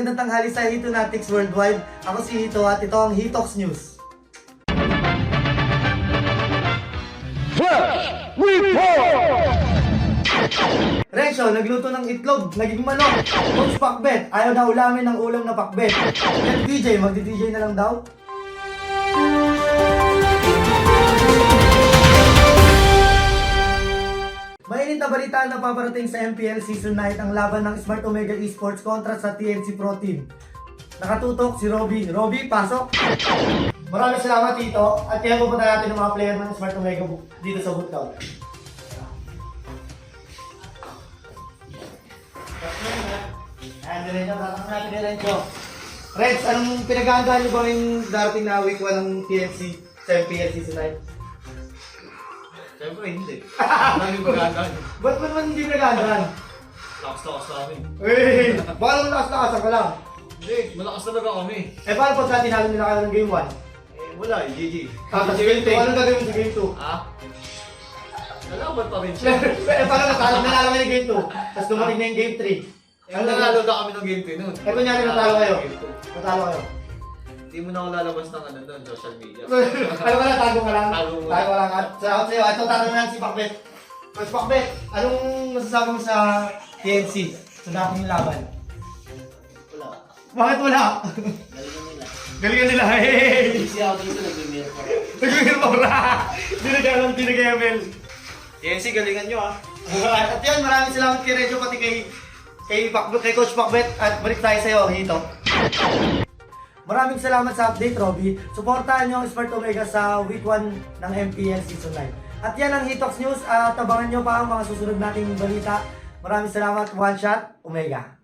magandang tanghali sa Hitonatics Worldwide. Ako si Hito at ito ang Hitox News. Flash Report! Renzo, nagluto ng itlog, naging manok. Coach Pakbet, ayaw na ulamin ng ulam na pakbet. At DJ, magdi-DJ na lang daw. Mainit na balita na paparating sa MPL Season 9 ang laban ng Smart Omega Esports kontra sa TNC Pro Team. Nakatutok si Robby. Robby, pasok! Maraming salamat dito at kaya pupunta natin ng mga player ng Smart Omega dito sa bootcamp. Diretso, tatanong natin diretso. Reds, anong pinag-aandaan niyo ba yung darating na week 1 ng TNC sa MPL Season 9? Siyempre hindi. Maraming magandaan. Ba't mo naman hindi pinag-aandaan? Lakas-lakas namin. Eh, baka lang lakas-lakasan ka lang. Hindi, malakas talaga kami. Eh, paano pagka tinalo nila kayo ng Game 1? Eh, wala eh, GG. Tapos Game 2, anong gagawin mo sa Game 2? Ha? Nalaban pa rin siya. Eh, paano natalo kami ng Game 2? Tapos dumating na yung Game 3. Eh, nanalo na kami ng Game 2 nun. Eh, kunyari natalo kayo. Game 2. Natalo kayo. Hindi mo na ako lalabas ng ano doon, social media. Ano ka na, tago ka lang? Tago muna. Tago ka lang. At salamat sa'yo. Ito, tatanong na si Pakbet. Coach Pakbet, anong masasabi mo sa TNC? Sa dating laban? Wala. Bakit wala? Galingan nila. Galingan nila, hey! Busy ako dito, nag-mirror ko. Nagwigil pa wala! Hindi na kaya lang, hindi na kaya Mel. TNC, galingan nyo ah. At yan, maraming salamat kay Reggio, pati kay Coach Pakbet. At balik tayo sa'yo, Hito. Maraming salamat sa update, Robby. Suportahan niyo ang Smart Omega sa week 1 ng MPL Season 9. At yan ang Hitox News. At abangan niyo pa ang mga susunod nating balita. Maraming salamat. One Shot, Omega.